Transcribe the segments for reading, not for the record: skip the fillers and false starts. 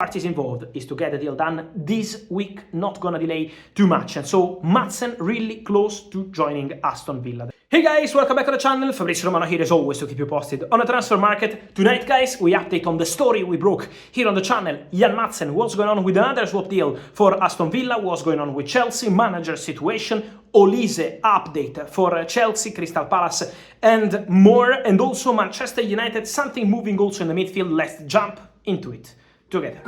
parties involved is to get the deal done this week, not gonna delay too much. And so Maatsen really close to joining Aston Villa. Hey guys, welcome back to the channel. Fabrizio Romano here as always to keep you posted on the transfer market. Tonight guys, we update on the story we broke here on the channel. Jan Maatsen, what's going on with another swap deal for Aston Villa, what's going on with Chelsea, manager situation, Olise update for Chelsea, Crystal Palace and more, and also Manchester United, something moving also in the midfield. Let's jump into it together.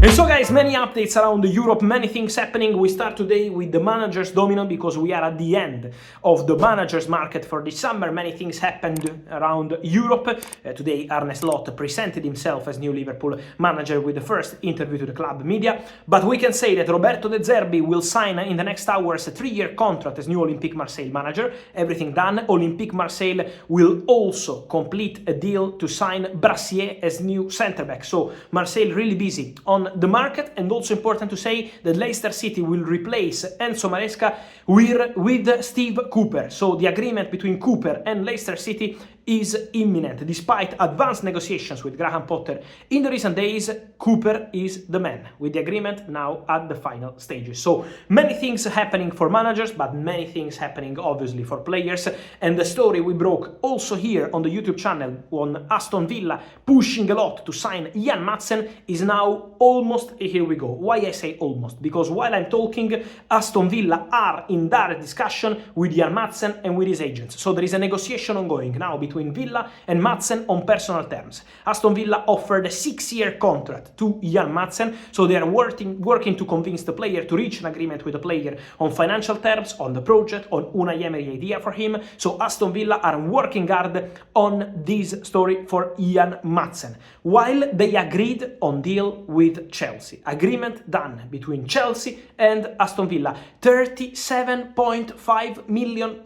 And so guys, many updates around Europe, many things happening. We start today with the managers domino because we are at the end of the managers market for this summer. Many things happened around Europe. Today Arne Slot presented himself as new Liverpool manager with the first interview to the club media. But we can say that Roberto De Zerbi will sign in the next hours a 3-year contract as new Olympique Marseille manager. Everything done. Olympique Marseille will also complete a deal to sign Brassier as new centre-back. So Marseille really busy on the market, and also important to say that Leicester City will replace Enzo Maresca with Steve Cooper. So the agreement between Cooper and Leicester City is imminent. Despite advanced negotiations with Graham Potter in the recent days, Cooper is the man, with the agreement now at the final stages. So many things happening for managers, but many things happening obviously for players. And the story we broke also here on the YouTube channel on Aston Villa pushing a lot to sign Jan Maatsen is now almost, here we go. Why I say almost? Because while I'm talking, Aston Villa are in direct discussion with Jan Maatsen and with his agents. So there is a negotiation ongoing now between Villa and Maatsen on personal terms. Aston Villa offered a 6-year contract to Jan Maatsen, so they are working to convince the player to reach an agreement with the player on financial terms, on the project, on Unai Emery idea for him. So Aston Villa are working hard on this story for Jan Maatsen, while they agreed on deal with Chelsea. Agreement done between Chelsea and Aston Villa, £37.5 million.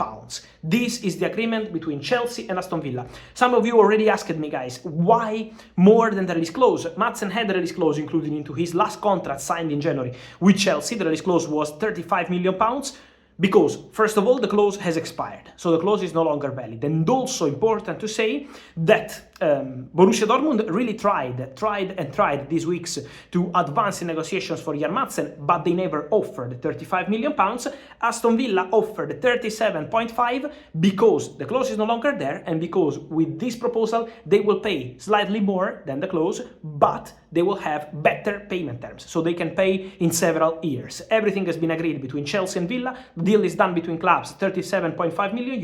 This is the agreement between Chelsea and Aston Villa. Some of you already asked me, guys, why more than the release clause? Maatsen had the release clause included into his last contract signed in January with Chelsea. The release clause was £35 million. Because, first of all, the clause has expired, so the clause is no longer valid. And also important to say that Borussia Dortmund really tried these weeks to advance in negotiations for Jan Maatsen, but they never offered £35 million. Aston Villa offered 37.5 because the clause is no longer there, and because with this proposal they will pay slightly more than the clause, but they will have better payment terms, so they can pay in several years. Everything has been agreed between Chelsea and Villa. The deal is done between clubs, 37.5 million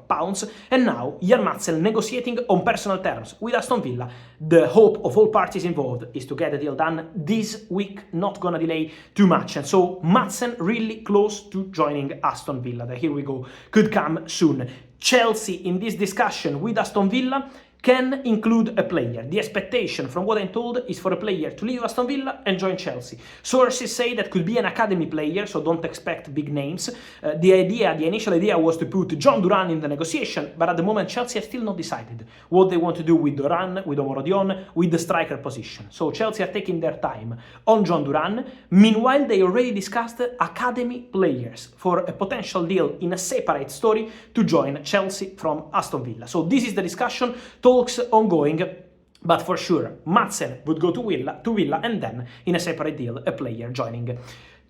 pounds, and now Jan Maatsen negotiating on personal terms with Aston Villa. The hope of all parties involved is to get the deal done this week, not gonna delay too much. And so Maatsen really close to joining Aston Villa. Here we go, could come soon. Chelsea in this discussion with Aston Villa can include a player. The expectation, from what I'm told, is for a player to leave Aston Villa and join Chelsea. Sources say that could be an academy player, so don't expect big names. The initial idea was to put John Duran in the negotiation, but at the moment Chelsea have still not decided what they want to do with Duran, with Omar Dion, with the striker position. So Chelsea are taking their time on John Duran. Meanwhile, they already discussed academy players for a potential deal in a separate story to join Chelsea from Aston Villa. So this is the discussion. Talks ongoing, but for sure Maatsen would go to Villa, and then in a separate deal a player joining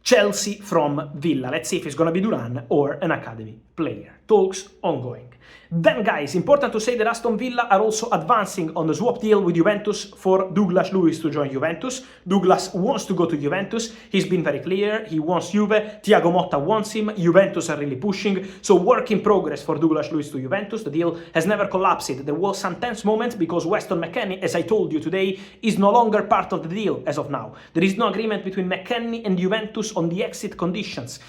Chelsea from Villa. Let's see if it's gonna be Duran or an academy player. Talks ongoing. Then guys, important to say that Aston Villa are also advancing on the swap deal with Juventus for Douglas Luiz to join Juventus. Douglas wants to go to Juventus. He's been very clear. He wants Juve. Thiago Motta wants him. Juventus are really pushing. So work in progress for Douglas Luiz to Juventus. The deal has never collapsed. There was some tense moments because Weston McKennie, as I told you today, is no longer part of the deal as of now. There is no agreement between McKennie and Juventus on the exit conditions.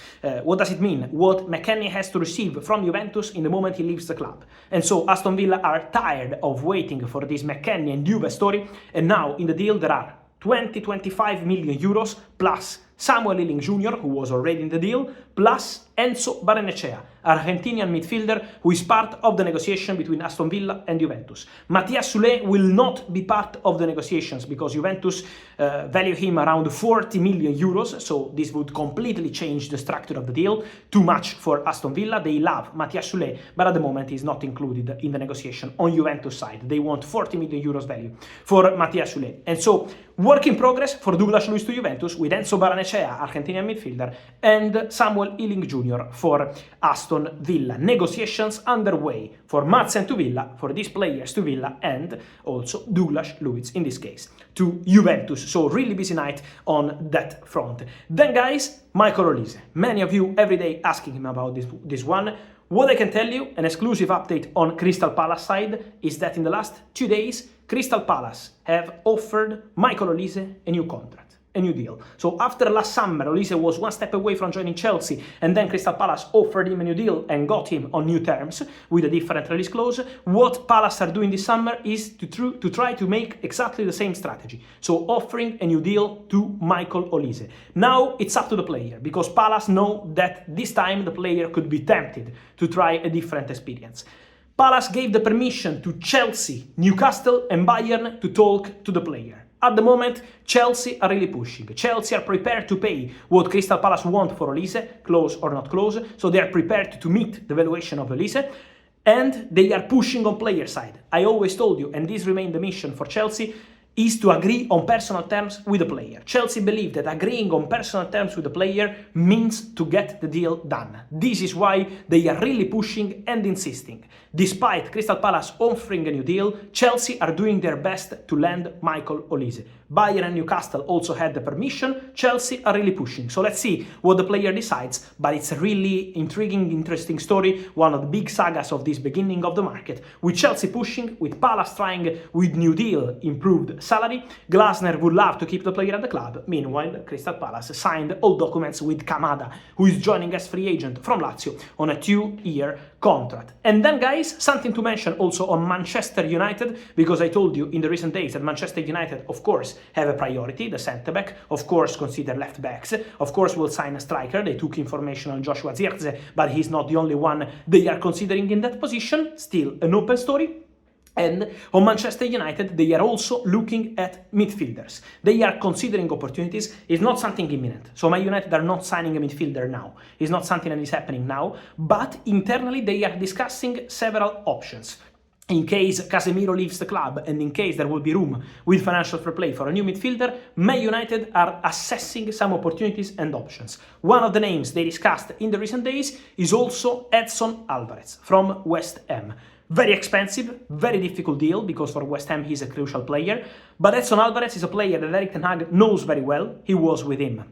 What does it mean? What McKennie has to receive from Juventus in the moment he leaves the club. And so Aston Villa are tired of waiting for this McKennie and Juve story, and now in the deal there are 25 million euros plus Samuel Ealing Jr., who was already in the deal, plus Enzo Barrenechea. Argentinian midfielder who is part of the negotiation between Aston Villa and Juventus. Matthias Soulé will not be part of the negotiations because Juventus value him around 40 million euros, so this would completely change the structure of the deal. Too much for Aston Villa. They love Matthias Soulé, but at the moment he's not included in the negotiation on Juventus side. They want 40 million euros value for Matthias Soulé. And so, work in progress for Douglas Luiz to Juventus with Enzo Barrenechea, Argentinian midfielder, and Samuel Ealing Jr. for Aston Villa. Negotiations underway for Maatsen to Villa, for these players to Villa, and also Douglas Luiz in this case to Juventus. So really busy night on that front. Then guys, Michael Olise. Many of you every day asking him about this one. What I can tell you, an exclusive update on Crystal Palace side, is that in the last 2 days, Crystal Palace have offered Michael Olise a new contract, a new deal. So after last summer, Olise was one step away from joining Chelsea, and then Crystal Palace offered him a new deal and got him on new terms with a different release clause. What Palace are doing this summer is to try to make exactly the same strategy. So offering a new deal to Michael Olise. Now it's up to the player, because Palace know that this time the player could be tempted to try a different experience. Palace gave the permission to Chelsea, Newcastle and Bayern to talk to the player. At the moment, Chelsea are really pushing. Chelsea are prepared to pay what Crystal Palace want for Olise, close or not close, so they are prepared to meet the valuation of Olise, and they are pushing on player side. I always told you, and this remained the mission for Chelsea, is to agree on personal terms with the player. Chelsea believe that agreeing on personal terms with the player means to get the deal done. This is why they are really pushing and insisting. Despite Crystal Palace offering a new deal, Chelsea are doing their best to land Michael Olise. Bayern and Newcastle also had the permission. Chelsea are really pushing. So let's see what the player decides, but it's a really intriguing, interesting story, one of the big sagas of this beginning of the market, with Chelsea pushing, with Palace trying with new deal, improved salary. Glasner would love to keep the player at the club. Meanwhile, Crystal Palace signed all documents with Kamada, who is joining as free agent from Lazio on a 2-year contract. And then guys, something to mention also on Manchester United, because I told you in the recent days that Manchester United, of course, have a priority, the centre-back, of course consider left-backs, of course will sign a striker. They took information on Joshua Zirkzee, but he's not the only one they are considering in that position, still an open story. And on Manchester United, they are also looking at midfielders. They are considering opportunities. It's not something imminent. So Man United are not signing a midfielder now. It's not something that is happening now, but internally they are discussing several options. In case Casemiro leaves the club and in case there will be room with financial fair play for a new midfielder, Man United are assessing some opportunities and options. One of the names they discussed in the recent days is also Edson Alvarez from West Ham. Very expensive, very difficult deal, because for West Ham he's a crucial player, but Edson Alvarez is a player that Erik ten Hag knows very well. He was with him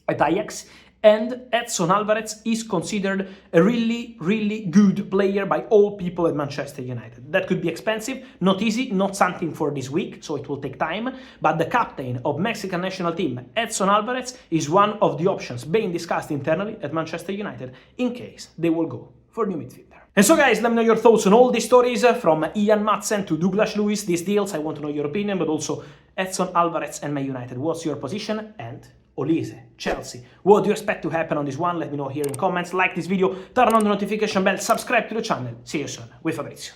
at Ajax, and Edson Alvarez is considered a really, really good player by all people at Manchester United. That could be expensive, not easy, not something for this week, so it will take time, but the captain of Mexican national team, Edson Alvarez, is one of the options being discussed internally at Manchester United in case they will go for new midfielder. And so guys, let me know your thoughts on all these stories, from Ian Maatsen to Douglas Luiz, these deals. I want to know your opinion, but also Edson Alvarez and Man United. What's your position? And Olise, Chelsea. What do you expect to happen on this one? Let me know here in comments. Like this video, turn on the notification bell, subscribe to the channel. See you soon with Fabrizio.